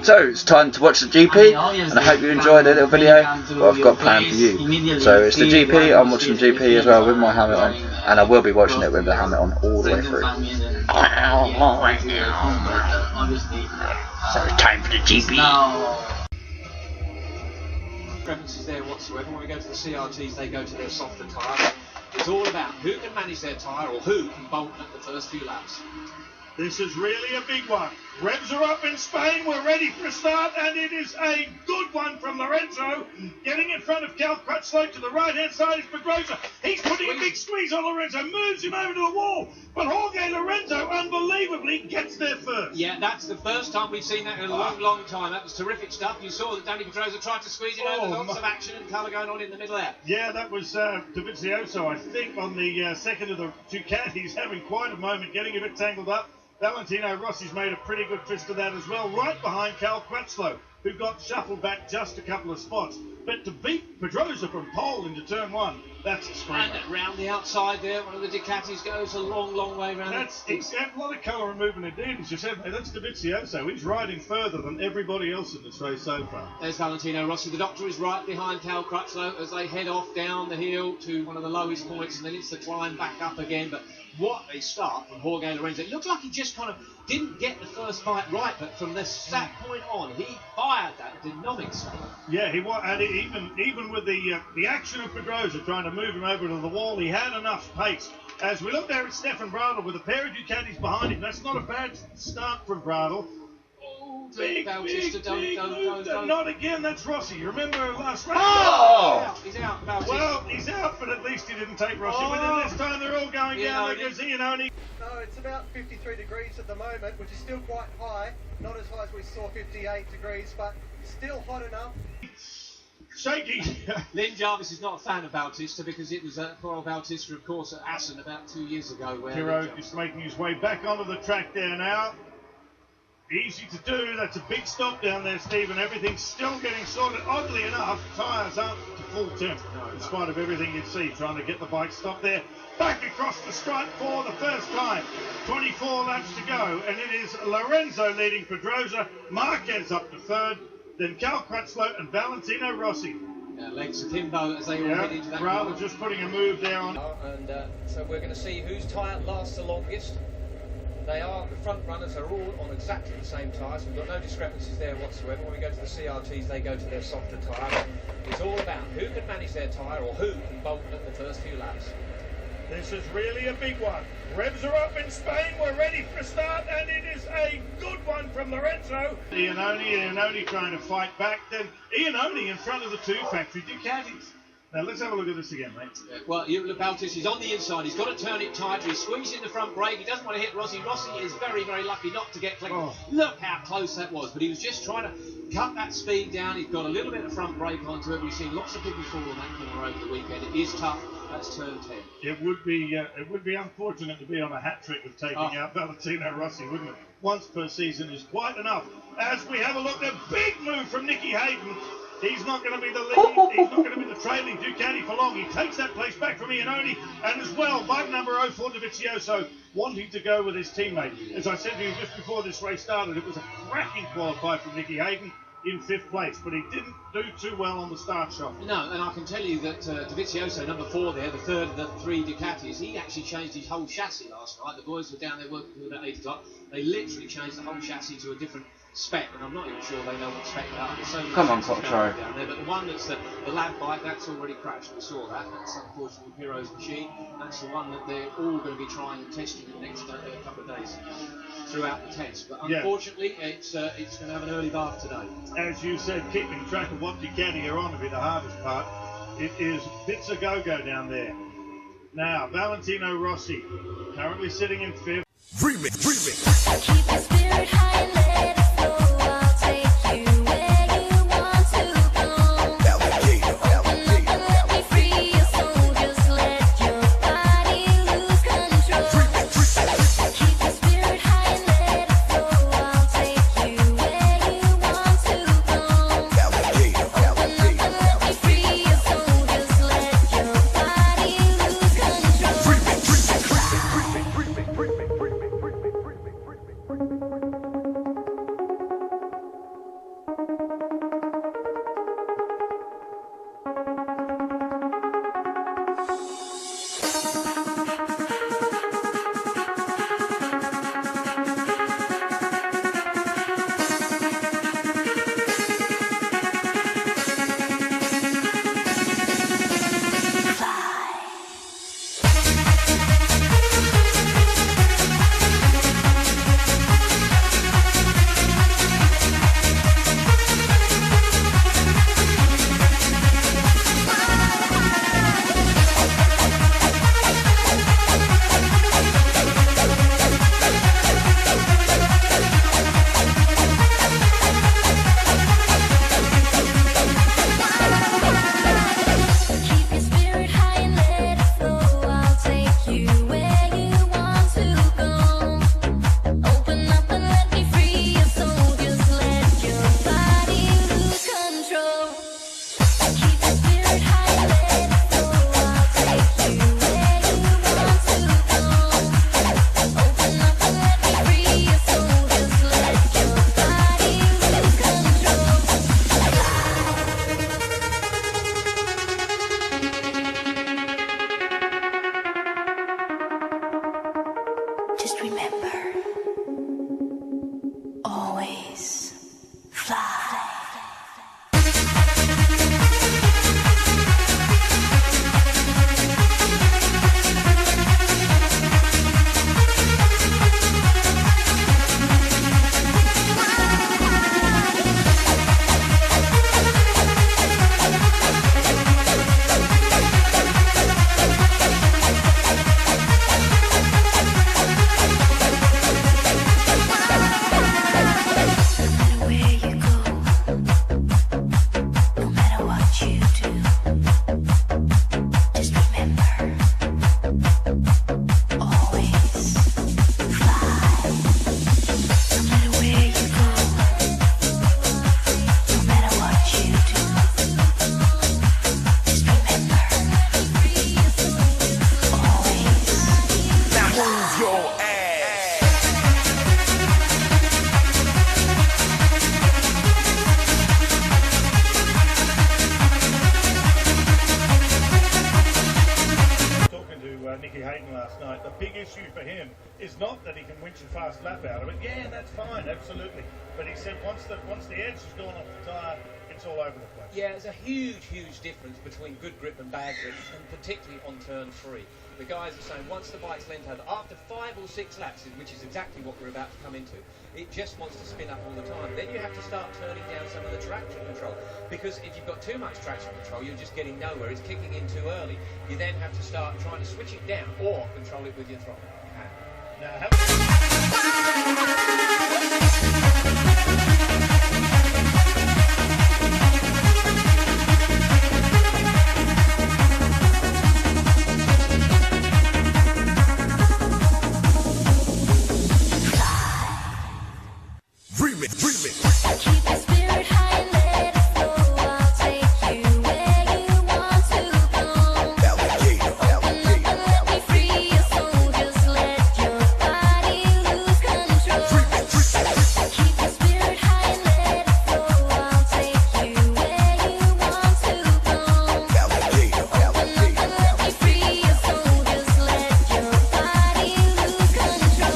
So it's time to watch the GP, and I hope you enjoyed the little video what I've got planned for you. So it's the GP, I'm watching the GP as well with my helmet on, and I will be watching it with the helmet on all the way through. So it's time for the GP. Preferences there whatsoever. When we go to the CRTs, they go to their softer tyre. It's all about who can manage their tyre or who can bolt at the first few laps. This is really a big one. Revs are up in Spain. We're ready for a start, and it is a good one from Lorenzo. Getting in front of Cal Crutchlow to the right-hand side is Pedrosa. He's putting a big squeeze on Lorenzo, moves him over to the wall. But Jorge Lorenzo unbelievably gets there first. Yeah, that's the first time we've seen that in a long, long time. That was terrific stuff. You saw that Danny Pedrosa tried to squeeze it over. Lots of action and colour going on in the middle there. Yeah, that was Dovizioso, I think, on the second of the Ducatis, having quite a moment, getting a bit tangled up. Valentino Rossi's made a pretty good fist of that as well, right behind Cal Crutchlow, who got shuffled back just a couple of spots. But to beat Pedrosa from pole into turn one, that's a screamer. And round the outside there, one of the Ducatis goes a long, long way round. That's a lot of colour and movement indeed, as you said. That's Dovizioso. He's riding further than everybody else in this race so far. There's Valentino Rossi. The doctor is right behind Cal Crutchlow as they head off down the hill to one of the lowest points, and then it's the climb back up again. But what a start from Jorge Lorenzo. It looked like he just kind of didn't get the first bite right, but from that point on, he fired that dynamic stuff. Yeah, he was, and even with the action of Pedrosa trying to move him over to the wall, he had enough pace. As we look there at Stefan Bradl with a pair of Ducatis behind him, that's not a bad start from Bradl. Big, don't. Not again, that's Rossi. Remember last race? Oh! He's out, Bautista. Well, he's out, but at least he didn't take Rossi with him this time. They're all going down. There goes Iannone. No, it's about 53 degrees at the moment, which is still quite high. Not as high as we saw 58 degrees, but still hot enough. Shaky. Lynn Jarvis is not a fan of Bautista because it was poor old Bautista, of course, at Assen about 2 years ago. Where Hero just making his way back onto the track there now. Easy to do. That's a big stop down there, Stephen. Everything's still getting sorted. Oddly enough, tyres aren't to full temp, in spite of everything you see. Trying to get the bike stopped there. Back across the stripe for the first time. 24 laps to go, and it is Lorenzo leading Pedrosa. Marquez up to third. Then Cal Crutchlow and Valentino Rossi. Legs akimbo as they all head into that Rather corner. just putting a move there on. So we're going to see whose tyre lasts the longest. The front runners are all on exactly the same tyres. We've got no discrepancies there whatsoever. When we go to the CRTs, they go to their softer tyre. It's all about who can manage their tyre or who can bolt at the first few laps. This is really a big one. Revs are up in Spain. We're ready for a start, and it is a good one from Lorenzo. Iannone trying to fight back. Then Iannone in front of the two factory Ducatis. Now let's have a look at this again, mate. Well, you look, Bautista is on the inside. He's got to turn it tighter. He's squeezing the front brake. He doesn't want to hit Rossi. Rossi is very, very lucky not to get clipped. Oh. Look how close that was. But he was just trying to cut that speed down. He's got a little bit of front brake onto it. We've seen lots of people fall on that corner over the weekend. It is tough. That's turn 10. It would be unfortunate to be on a hat trick of taking out Valentino Rossi, wouldn't it? Once per season is quite enough. As we have a look, a big move from Nicky Hayden. He's not going to be the lead, he's not going to be the trailing Ducati for long. He takes that place back from Iannone, and as well, bike number 04, Dovizioso, wanting to go with his teammate. As I said to you just before this race started, it was a cracking qualify from Nicky Hayden in 5th place, but he didn't do too well on the start shot. No, and I can tell you that Dovizioso, number 4 there, the third of the 3 Ducatis, he actually changed his whole chassis last night. The boys were down there working till about 8 o'clock. They literally changed the whole chassis to a different spec, and I'm not even sure they know what spec they are. So come on, Cocktrow. Down there, but the one that's the lab bike, that's already crashed. We saw that. That's unfortunately Piro's machine. That's the one that they're all going to be trying and testing in the next couple of days throughout the test. But unfortunately, it's going to have an early bath today. As you said, keeping track of what Ducati are on will be the hardest part. It is bits of go-go down there. Now, Valentino Rossi, currently sitting in 5th. Remix. Keep the spirit high and let us go. I'll take you where you want to go. Open up and let me free your soul. Just let your body lose control. Keep the spirit high and let us go. I'll take you where you want to go. Open up and let me free your soul. Just let your body lose control. issue for him is not that he can winch a fast lap out of it. Yeah, that's fine, absolutely. But he said once the edge has gone off the tyre, it's all over the place. Yeah, there's a huge, huge difference between good grip and bad grip, and particularly on turn 3. The guys are saying once the bike's lent over, after 5 or 6 laps, which is exactly what we're about to come into, it just wants to spin up all the time. Then you have to start turning down some of the traction control, because if you've got too much traction control, you're just getting nowhere. It's kicking in too early. You then have to start trying to switch it down or control it with your throttle. Now, Keep your spirit high and let it flow. I'll take you where you want to go. Open up and let me free your soul. Just let your body lose control. Keep your spirit high and let it flow. I'll take you where you want to go. Open up and let me free your soul. Just let your body lose control.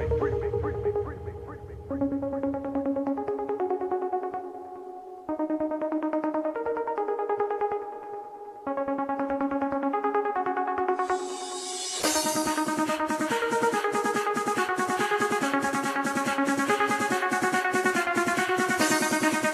Keep your spirit high and let it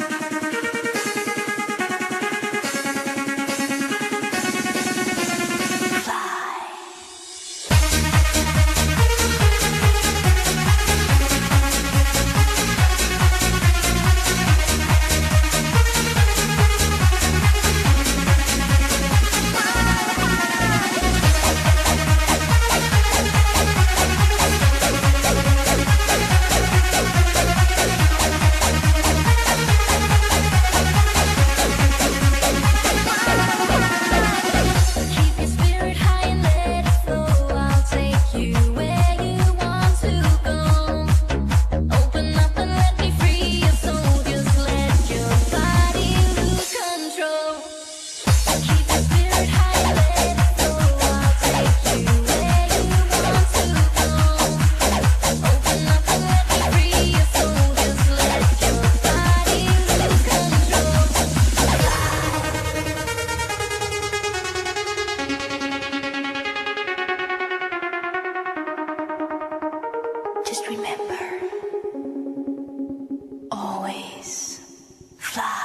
flow. I'll take you where you want to go. Open up and let me free your soul. Just let your body lose control. Keep your spirit high and let it flow. I'll take you where you want to go. Open up and let me free your soul. Just let your body lose control. Just remember, always fly.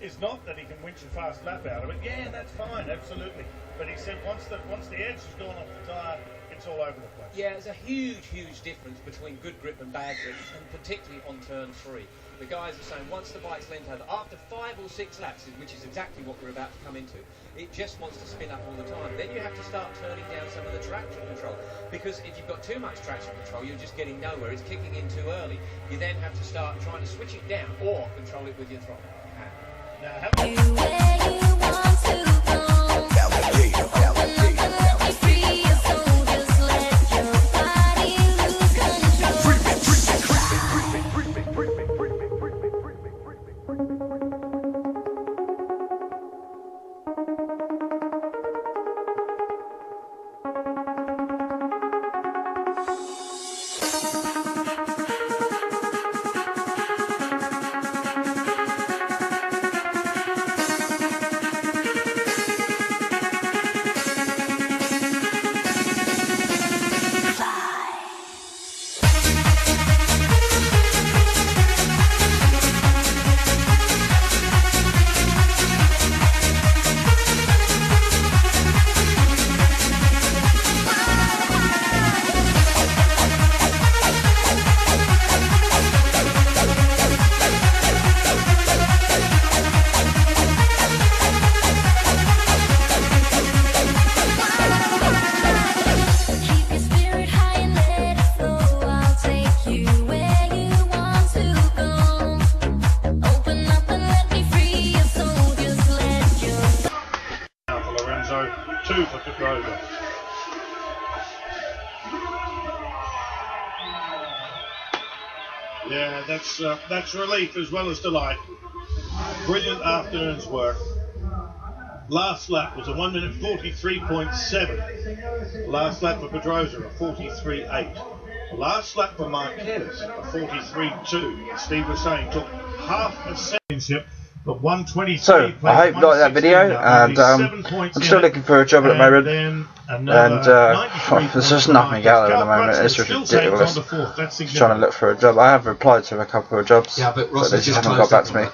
is not that he can winch a fast lap out of it. Yeah, that's fine, absolutely. But he said once the edge has gone off the tyre, it's it's all over the place. Yeah, there's a huge difference between good grip and bad grip, and particularly on turn 3. The guys are saying once the bike's leant over, after 5 or 6 laps, which is exactly what we're about to come into, it just wants to spin up all the time. Then you have to start turning down some of the traction control, because if you've got too much traction control, you're just getting nowhere. It's kicking in too early. You then have to start trying to switch it down or control it with your throttle. Now, You where you want to go. Open up and let me free your soul. Just let your body lose control. Keep your spirit high and let it flow. I'll take you where you want to go. Open up and let me free your soul. Just let your now for Lorenzo, 2 for Pedrosa. Yeah, that's relief as well as delight. Brilliant afternoon's work. Last lap was a 1 minute 43.7. Last lap for Pedrosa, a 43.8. Last lap for Marquez, a 43.2. Steve was saying took half a championship, but 123. So, I hope you liked that video, and I'm still looking for a job at the moment, and there's just nothing out there at the moment. It's just ridiculous. Just trying to look for a job. I have replied to a couple of jobs, but they just haven't got back to me.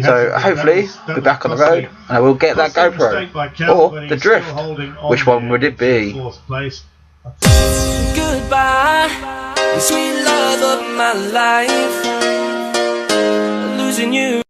So hopefully, we'll be back on the road, and I will get that GoPro, or the Drift. Which one would it be? Goodbye, sweet love of my life. Losing you.